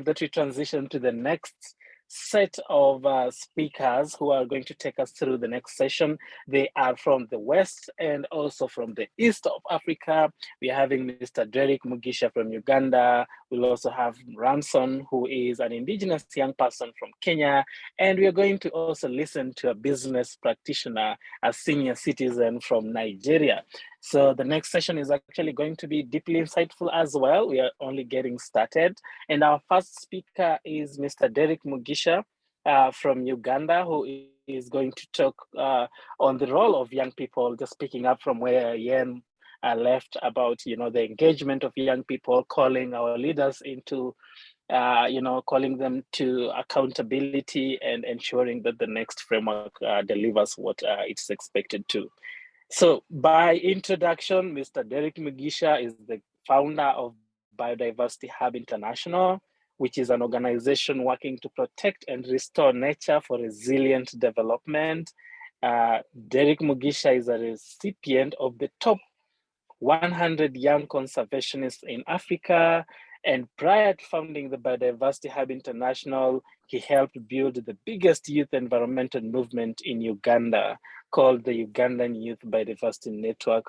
that we transition to the next set of speakers who are going to take us through the next session. They are from the West and also from the East of Africa. We are having Mr. Derrick Mugisha from Uganda. We'll also have Ranson, who is an indigenous young person from Kenya. And we are going to also listen to a business practitioner, a senior citizen from Nigeria. So the next session is actually going to be deeply insightful as well. We are only getting started. And our first speaker is Mr. Derrick Mugisha from Uganda, who is going to talk on the role of young people, just picking up from where Yen left about, the engagement of young people, calling our leaders into, calling them to accountability and ensuring that the next framework delivers what it's expected to. So by introduction, Mr. Derrick Mugisha is the founder of Biodiversity Hub International, which is an organization working to protect and restore nature for resilient development. Derrick Mugisha is a recipient of the top 100 young conservationists in Africa. And prior to founding the Biodiversity Hub International, he helped build the biggest youth environmental movement in Uganda, called the Ugandan Youth Biodiversity Network,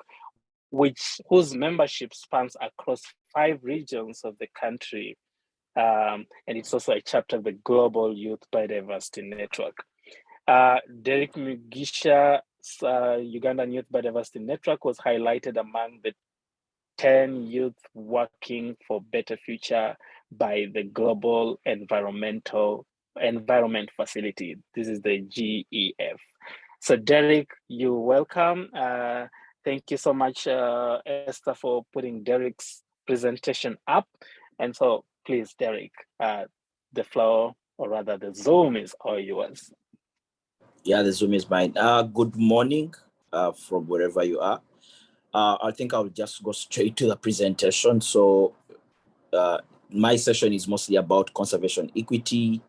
whose membership spans across 5 regions of the country. And it's also a chapter of the Global Youth Biodiversity Network. Derrick Mugisha's Ugandan Youth Biodiversity Network was highlighted among the 10 youth working for better future by the Global Environment Facility. This is the GEF. So Derrick, you're welcome. Thank you so much, Esther, for putting Derrick's presentation up. And so please, Derrick, the floor, or rather the Zoom is all yours. Yeah, the Zoom is mine. Good morning from wherever you are. I think I'll just go straight to the presentation. So my session is mostly about conservation equity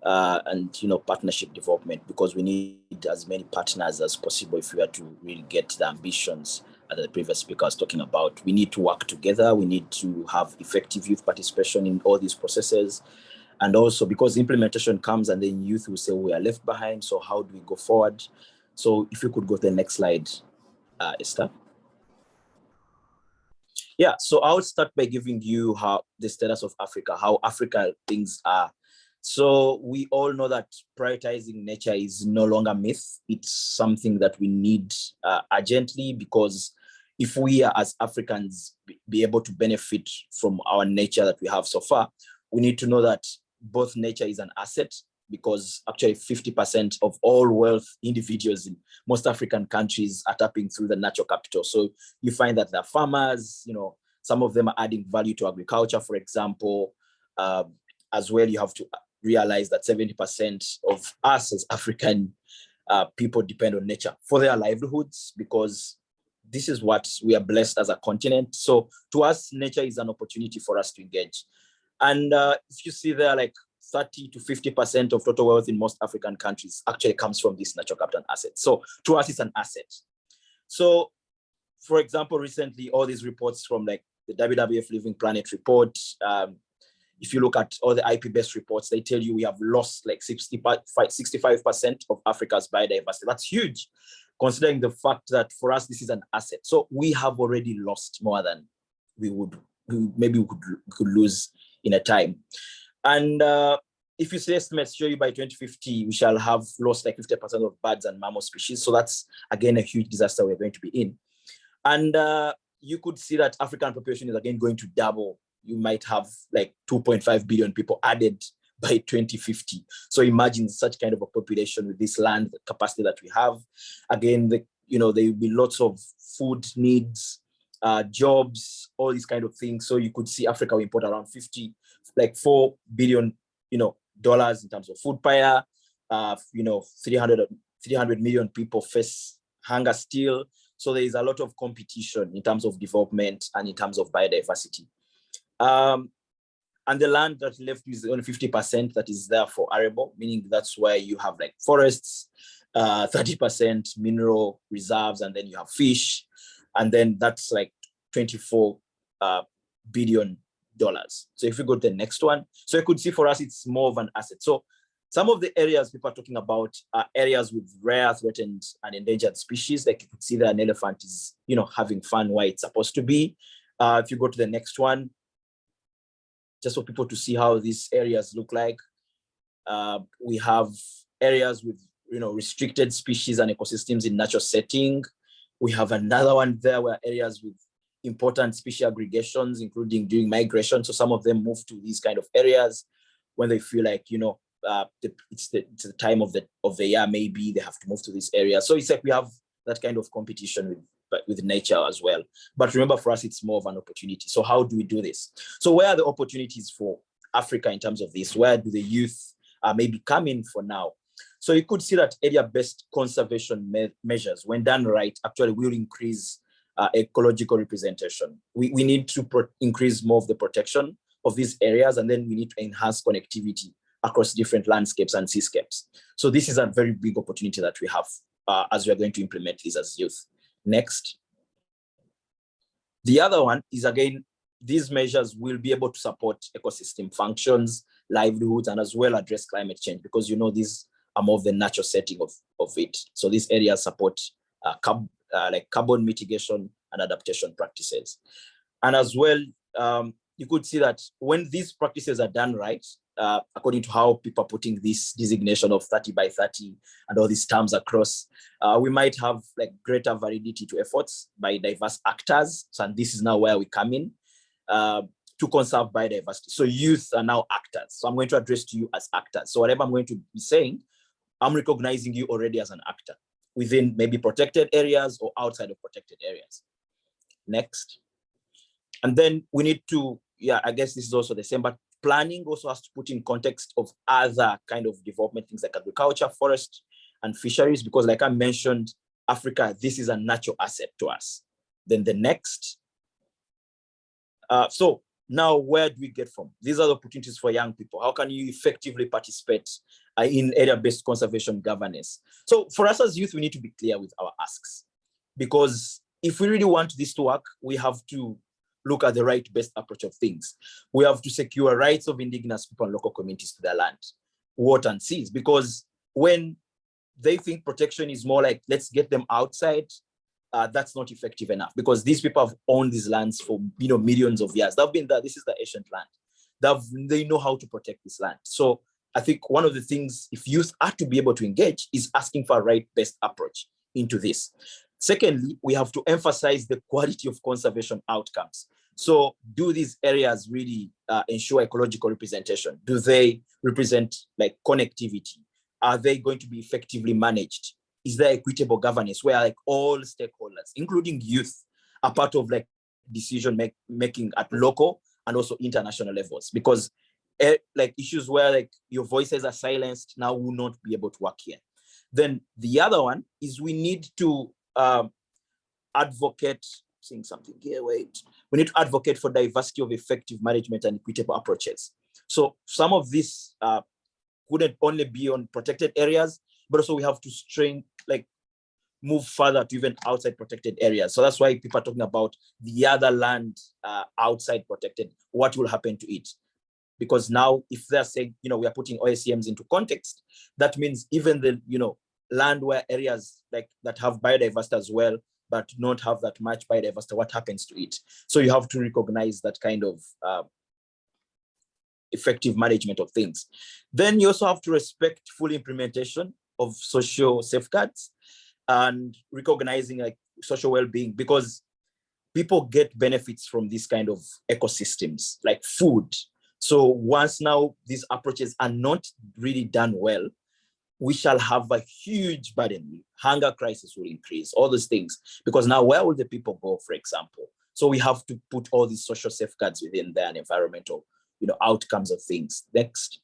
and partnership development, because we need as many partners as possible if we are to really get the ambitions that the previous speaker was talking about. We need to work together. We need to have effective youth participation in all these processes. And also because implementation comes and then youth will say, we are left behind. So how do we go forward? So if you could go to the next slide, Esther. Yeah, so I would start by giving you the status of Africa, how Africa things are. So we all know that prioritizing nature is no longer myth. It's something that we need urgently, because if we are as Africans be able to benefit from our nature that we have so far, we need to know that both nature is an asset, because actually 50% of all wealth individuals in most African countries are tapping through the natural capital. So you find that the farmers, some of them are adding value to agriculture, for example. As well, you have to realize that 70% of us as African people depend on nature for their livelihoods, because this is what we are blessed as a continent. So to us, nature is an opportunity for us to engage. And if you see there, like 30 to 50% of total wealth in most African countries actually comes from this natural capital asset. So to us, it's an asset. So for example, recently, all these reports from like the WWF Living Planet report, if you look at all the IP-based reports, they tell you we have lost like 65% of Africa's biodiversity. That's huge, considering the fact that for us, this is an asset. So we have already lost more than we could lose in a time. And if you say estimates show you by 2050, we shall have lost like 50% of birds and mammal species. So that's, again, a huge disaster we're going to be in. And you could see that African population is again going to double. You might have like 2.5 billion people added by 2050. So imagine such kind of a population with this land capacity that we have. Again, there will be lots of food needs, jobs, all these kind of things. So you could see Africa will import around $4 billion, dollars in terms of food pyre. 300 million people face hunger still. So there is a lot of competition in terms of development and in terms of biodiversity. And the land that's left is only 50% that is there for arable, meaning that's where you have like forests, 30% mineral reserves, and then you have fish. And then that's like $24 billion So if we go to the next one, so you could see for us, it's more of an asset. So some of the areas people are talking about are areas with rare, threatened, and endangered species. Like you could see that an elephant is, having fun where it's supposed to be. If you go to the next one, just for people to see how these areas look like, we have areas with, restricted species and ecosystems in natural setting. We have another one there where areas with important species aggregations, including during migration. So some of them move to these kind of areas when they feel like, it's the time of the year, maybe they have to move to this area. So it's like we have that kind of competition with nature as well. But remember, for us, it's more of an opportunity. So how do we do this? So where are the opportunities for Africa in terms of this? Where do the youth maybe come in for now? So you could see that area-based conservation measures, when done right, actually will increase ecological representation. We need to increase more of the protection of these areas, and then we need to enhance connectivity across different landscapes and seascapes. So this is a very big opportunity that we have as we are going to implement this as youth. Next. The other one is, again, these measures will be able to support ecosystem functions, livelihoods, and as well address climate change, because these are more of the natural setting of it. So these areas support like carbon mitigation and adaptation practices. And as well, you could see that when these practices are done right, according to how people are putting this designation of 30 by 30 and all these terms across, we might have like greater validity to efforts by diverse actors. So, and this is now where we come in to conserve biodiversity. So youth are now actors. So I'm going to address you as actors. So whatever I'm going to be saying, I'm recognizing you already as an actor within maybe protected areas or outside of protected areas. Next. And then we need to, I guess this is also the same, but planning also has to put in context of other kind of development things like agriculture, forest, and fisheries, because like I mentioned, Africa, this is a natural asset to us. Then the next. So now where do we get from? These are the opportunities for young people. How can you effectively participate in area-based conservation governance? So for us as youth, we need to be clear with our asks, because if we really want this to work, we have to look at the right best approach of things. We have to secure rights of indigenous people and local communities to their land, water, and seas, because when they think protection is more like, let's get them outside, that's not effective enough, because these people have owned these lands for millions of years. They've been there. This is the ancient land. They know how to protect this land. So I think one of the things, if youth are to be able to engage, is asking for a right best approach into this. Secondly, we have to emphasize the quality of conservation outcomes. So do these areas really ensure ecological representation? Do they represent like connectivity? Are they going to be effectively managed? Is there equitable governance where like all stakeholders, including youth, are part of like decision making at local and also international levels? Because like issues where like your voices are silenced now will not be able to work here. Then the other one is we need to advocate, saying something here, wait. We need to advocate for diversity of effective management and equitable approaches. So some of this couldn't only be on protected areas, but also we have to move further to even outside protected areas. So that's why people are talking about the other land outside protected, what will happen to it? Because now if they're saying, we are putting OSCMs into context, that means even the, land where areas like that have biodiversity as well, but not have that much biodiversity, what happens to it? So you have to recognize that kind of effective management of things. Then you also have to respect full implementation of social safeguards and recognizing like social well-being, because people get benefits from these kind of ecosystems like food. So once now these approaches are not really done well, we shall have a huge burden. Hunger crisis will increase, all those things, because now where will the people go, for example? So we have to put all these social safeguards within there and environmental, outcomes of things. Next.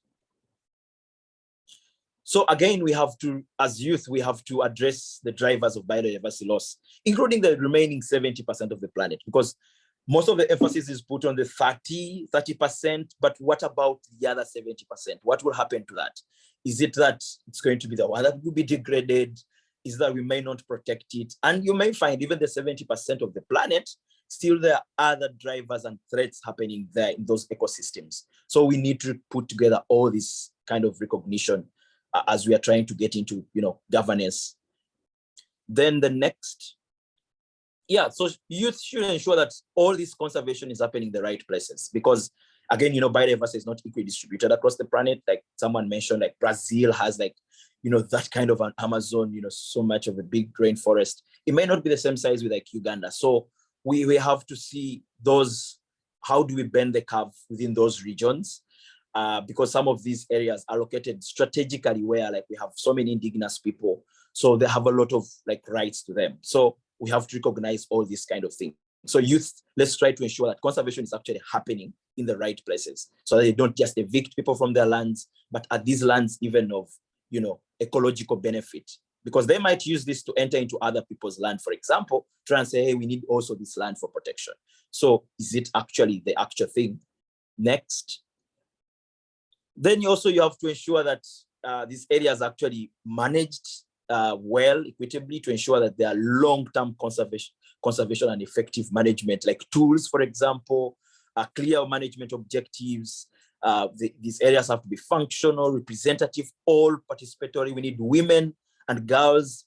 So again, we have to, as youth, we have to address the drivers of biodiversity loss, including the remaining 70% of the planet, because most of the emphasis is put on the 30%, but what about the other 70%? What will happen to that? Is it that it's going to be the one that will be degraded? Is that we may not protect it? And you may find even the 70% of the planet still there are other drivers and threats happening there in those ecosystems. So we need to put together all this kind of recognition as we are trying to get into, governance. Then the next, so youth should ensure that all this conservation is happening in the right places, because again, biodiversity is not equally distributed across the planet. Like someone mentioned, like Brazil has that kind of an Amazon, so much of a big rainforest. It may not be the same size with like Uganda. So we have to see how do we bend the curve within those regions? Because some of these areas are located strategically where like we have so many indigenous people. So they have a lot of like rights to them. So we have to recognize all these kind of things. So youth, let's try to ensure that conservation is actually happening in the right places, so that they don't just evict people from their lands, but at these lands even of, ecological benefit, because they might use this to enter into other people's land, for example, try and say, hey, we need also this land for protection. So is it actually the actual thing? Next. Then you have to ensure that these areas are actually managed well, equitably, to ensure that there are long-term conservation and effective management, like tools, for example, clear management objectives. These areas have to be functional, representative, all participatory. We need women and girls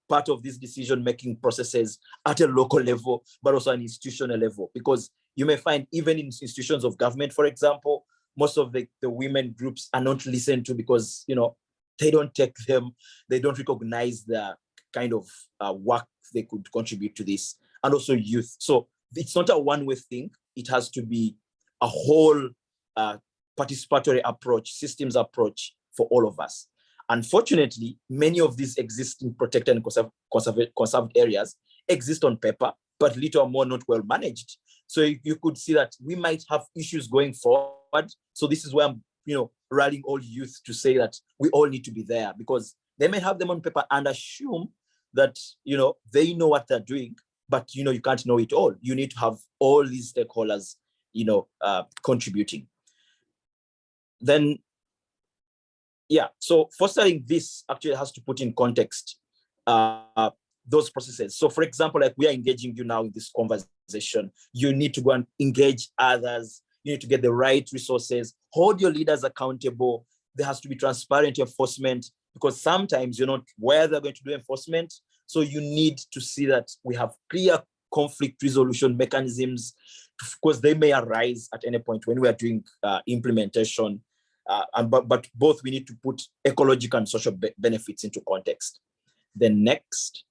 part of these decision-making processes at a local level, but also an institutional level, because you may find even in institutions of government, for example, most of the women groups are not listened to because, they don't take them, they don't recognize the kind of work they could contribute to this, and also youth. So it's not a one-way thing. It has to be a whole participatory approach, systems approach for all of us. Unfortunately, many of these existing protected and conserved areas exist on paper, but little or more not well managed. So you could see that we might have issues going forward. So this is where I'm, rallying all youth to say that we all need to be there, because they may have them on paper and assume that, they know what they're doing, but, you can't know it all. You need to have all these stakeholders, contributing. Then, so fostering this actually has to put in context those processes. So for example, like we are engaging you now in this conversation, you need to go and engage others. You need to get the right resources, hold your leaders accountable. There has to be transparent enforcement, because sometimes you're not where they're going to do enforcement. So you need to see that we have clear conflict resolution mechanisms, because they may arise at any point when we are doing implementation. But both, we need to put ecological and social benefits into context. Then next.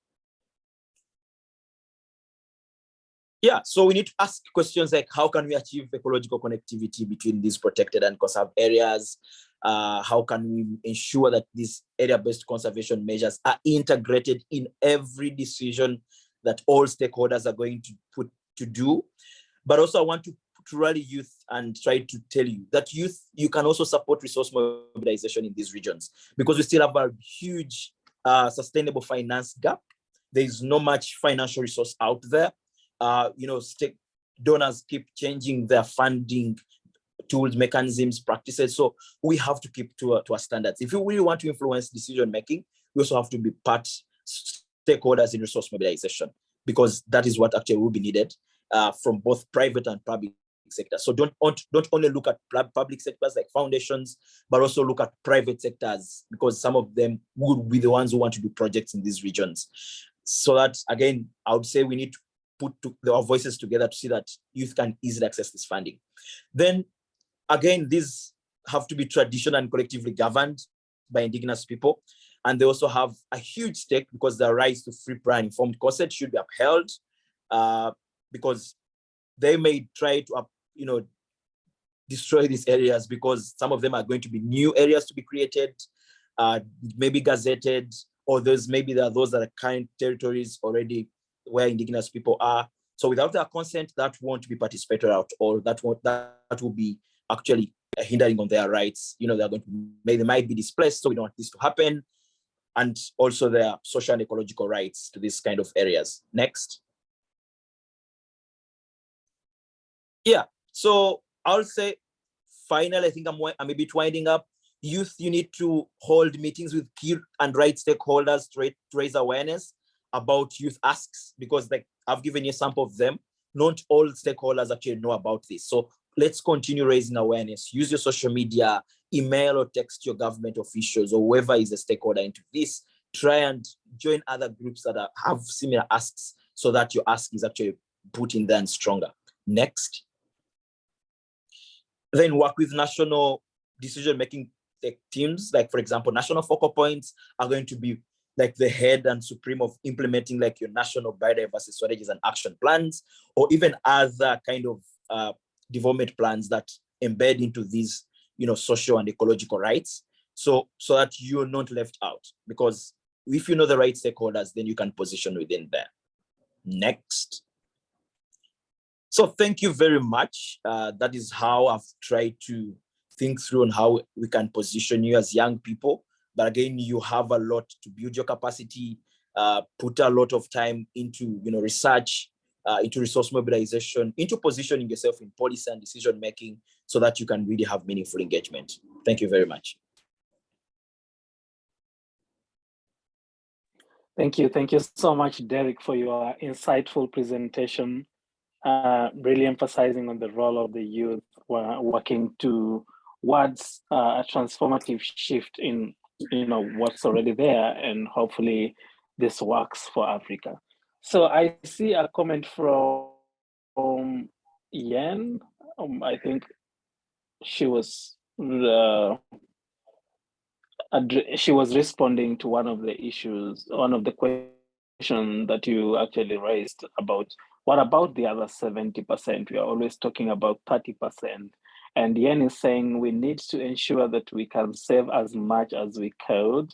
So we need to ask questions like, how can we achieve ecological connectivity between these protected and conserved areas? How can we ensure that these area-based conservation measures are integrated in every decision that all stakeholders are going to do? But also I want to rally youth and try to tell you that youth, you can also support resource mobilization in these regions, because we still have a huge sustainable finance gap. There is not much financial resource out there. Donors keep changing their funding tools, mechanisms, practices. So we have to keep to our standards. If you really want to influence decision making, we also have to be stakeholders in resource mobilization, because that is what actually will be needed from both private and public sector. So don't only look at public sectors like foundations, but also look at private sectors, because some of them would be the ones who want to do projects in these regions. So that, again, I would say we need to put our voices together to see that youth can easily access this funding. Then again, these have to be traditional and collectively governed by indigenous people. And they also have a huge stake, because their rights to free, prior, and informed consent should be upheld, because they may try to, destroy these areas, because some of them are going to be new areas to be created, maybe gazetted, or there are those that are current territories already where indigenous people are. So without their consent, that won't be participatory at all. That will be actually hindering on their rights. They might be displaced, so we don't want this to happen. And also their social and ecological rights to these kind of areas. Next. So I'll say, finally, I think I'm a bit winding up. Youth, you need to hold meetings with key and right stakeholders to raise awareness about youth asks, because I've given you a sample of them. not all stakeholders actually know about this. So let's continue raising awareness. Use your social media, email or text your government officials or whoever is a stakeholder into this. Try and join other groups that have similar asks so that your ask is actually put in there and stronger. Next. Then work with national decision-making teams. Like, for example, national focal points are going to be like the head and supreme of implementing like your national biodiversity strategies and action plans, or even other kind of development plans that embed into these, social and ecological rights. So that you're not left out, because if you know the right stakeholders, then you can position within there. Next. So thank you very much. That is how I've tried to think through on how we can position you as young people. But again, you have a lot to build your capacity, put a lot of time into research, into resource mobilization, into positioning yourself in policy and decision making so that you can really have meaningful engagement. Thank you very much. Thank you. Thank you so much, Derrick, for your insightful presentation, really emphasizing on the role of the youth working towards a transformative shift in what's already there, and hopefully this works for Africa. So I see a comment from Yen. I think she was responding to one of the issues, one of the questions that you actually raised about what about the other 70%? We are always talking about 30%. And Yen is saying we need to ensure that we can save as much as we could,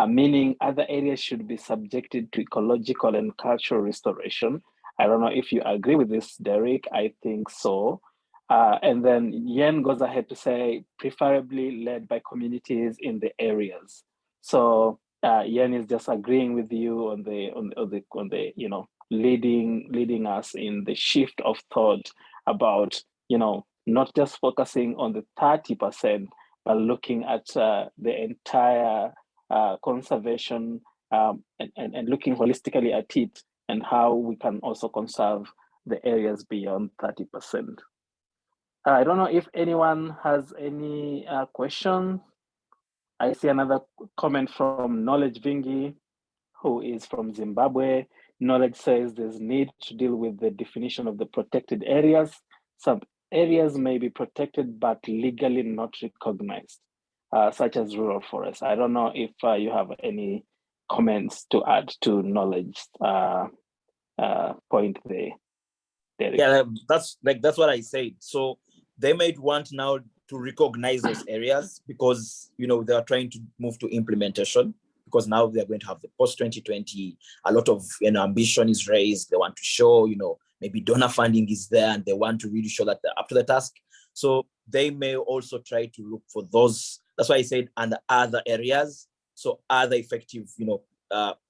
meaning other areas should be subjected to ecological and cultural restoration. I don't know if you agree with this, Derrick. I think so. And then Yen goes ahead to say, preferably led by communities in the areas. So Yen is just agreeing with you on the leading us in the shift of thought about not just focusing on the 30%, but looking at the entire conservation and looking holistically at it and how we can also conserve the areas beyond 30%. I don't know if anyone has any questions. I see another comment from Knowledge Vingi, who is from Zimbabwe. Knowledge says there's need to deal with the definition of the protected areas. Some areas may be protected but legally not recognized, such as rural forests. I don't know if you have any comments to add to Knowledge point there, Derrick. Yeah, that's what I said. So they might want now to recognize those areas because they are trying to move to implementation, because now they're going to have the post 2020. A lot of ambition is raised. They want to show maybe donor funding is there, and they want to really show that they're up to the task. So they may also try to look for those. That's why I said under other areas. So other effective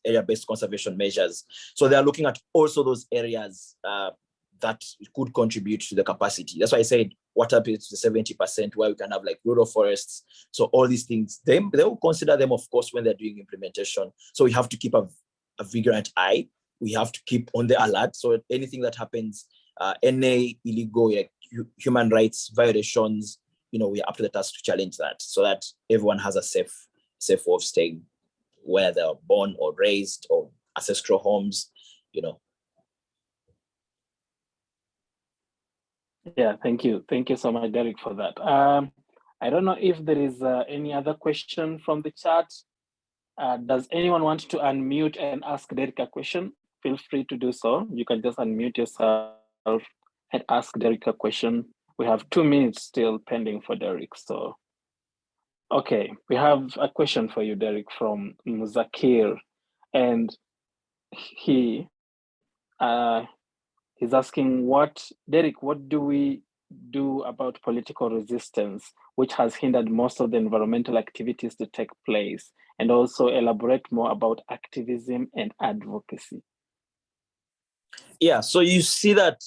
area-based conservation measures. So they are looking at also those areas that could contribute to the capacity. That's why I said what happens to the 70% where we can have like rural forests. So all these things, they will consider them, of course, when they're doing implementation. So we have to keep a vigilant eye. We have to keep on the alert. So anything that happens, any illegal human rights violations, we're up to the task to challenge that, so that everyone has a safe way of staying where they're born or raised, or ancestral homes, Yeah, thank you. Thank you so much, Derrick, for that. I don't know if there is any other question from the chat. Does anyone want to unmute and ask Derrick a question? Feel free to do so. You can just unmute yourself and ask Derrick a question. We have 2 minutes still pending for Derrick. So, okay, we have a question for you, Derrick, from Muzakir. And he's asking, Derrick, what do we do about political resistance, which has hindered most of the environmental activities to take place? And also elaborate more about activism and advocacy. Yeah, so you see that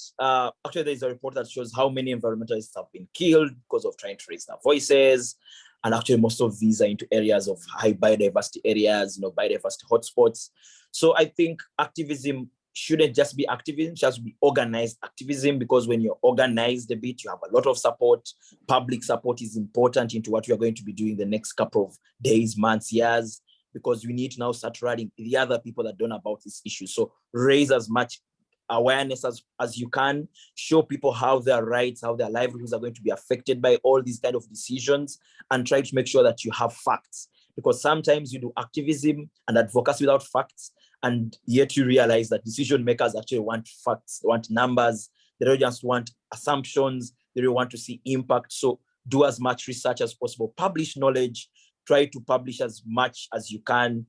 actually there's a report that shows how many environmentalists have been killed because of trying to raise their voices. And actually most of these are into areas of high biodiversity areas, biodiversity hotspots. So I think activism shouldn't just be activism, it should be organized activism, because when you're organized a bit, you have a lot of support. Public support is important into what we are going to be doing the next couple of days, months, years, because we need to now start running the other people that don't know about this issue. So raise as much awareness as you can, show people how their rights, how their livelihoods are going to be affected by all these kind of decisions, and try to make sure that you have facts. Because sometimes you do activism and advocacy without facts, and yet you realize that decision makers actually want facts, they want numbers, they don't just want assumptions, they don't want to see impact. So do as much research as possible, publish knowledge, try to publish as much as you can,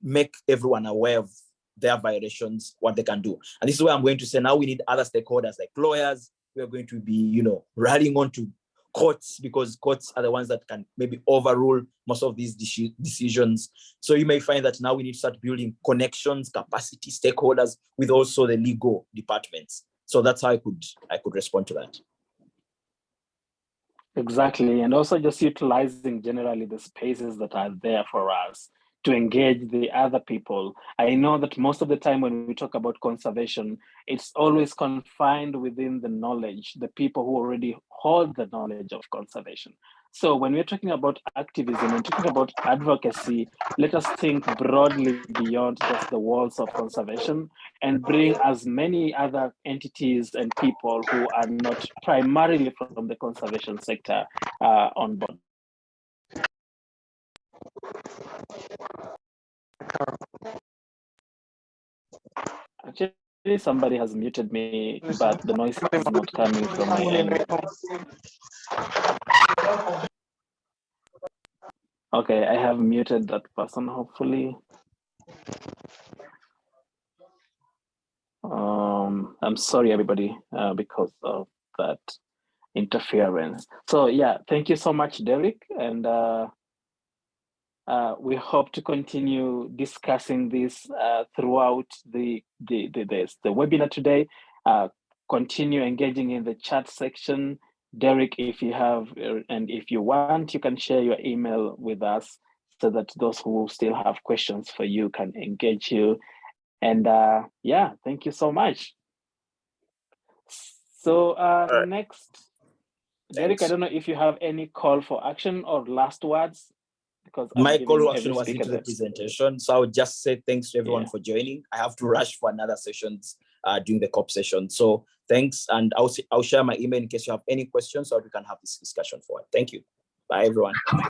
make everyone aware of their violations, what they can do. And this is where I'm going to say now we need other stakeholders like lawyers. We are going to be, rallying on to courts, because courts are the ones that can maybe overrule most of these decisions. So you may find that now we need to start building connections, capacity, stakeholders with also the legal departments. So that's how I could respond to that. Exactly. And also just utilizing generally the spaces that are there for us to engage the other people. I know that most of the time when we talk about conservation, it's always confined within the knowledge, the people who already hold the knowledge of conservation. So when we're talking about activism and talking about advocacy, let us think broadly beyond just the walls of conservation and bring as many other entities and people who are not primarily from the conservation sector on board. Actually, somebody has muted me, but the noise is not coming from my end. Okay, I have muted that person, hopefully. I'm sorry, everybody, because of that interference. So yeah, thank you so much, Derrick. And we hope to continue discussing this throughout the webinar today. Continue engaging in the chat section. Derrick, if you have, and if you want, you can share your email with us so that those who still have questions for you can engage you. And yeah, thank you so much. So next, Derrick, I don't know if you have any call for action or last words, because my call to action was into the presentation. So I would just say thanks to everyone for joining. I have to rush for another sessions during the COP session. So thanks, and I'll share my email in case you have any questions, so we can have this discussion forward. Thank you. Bye, everyone.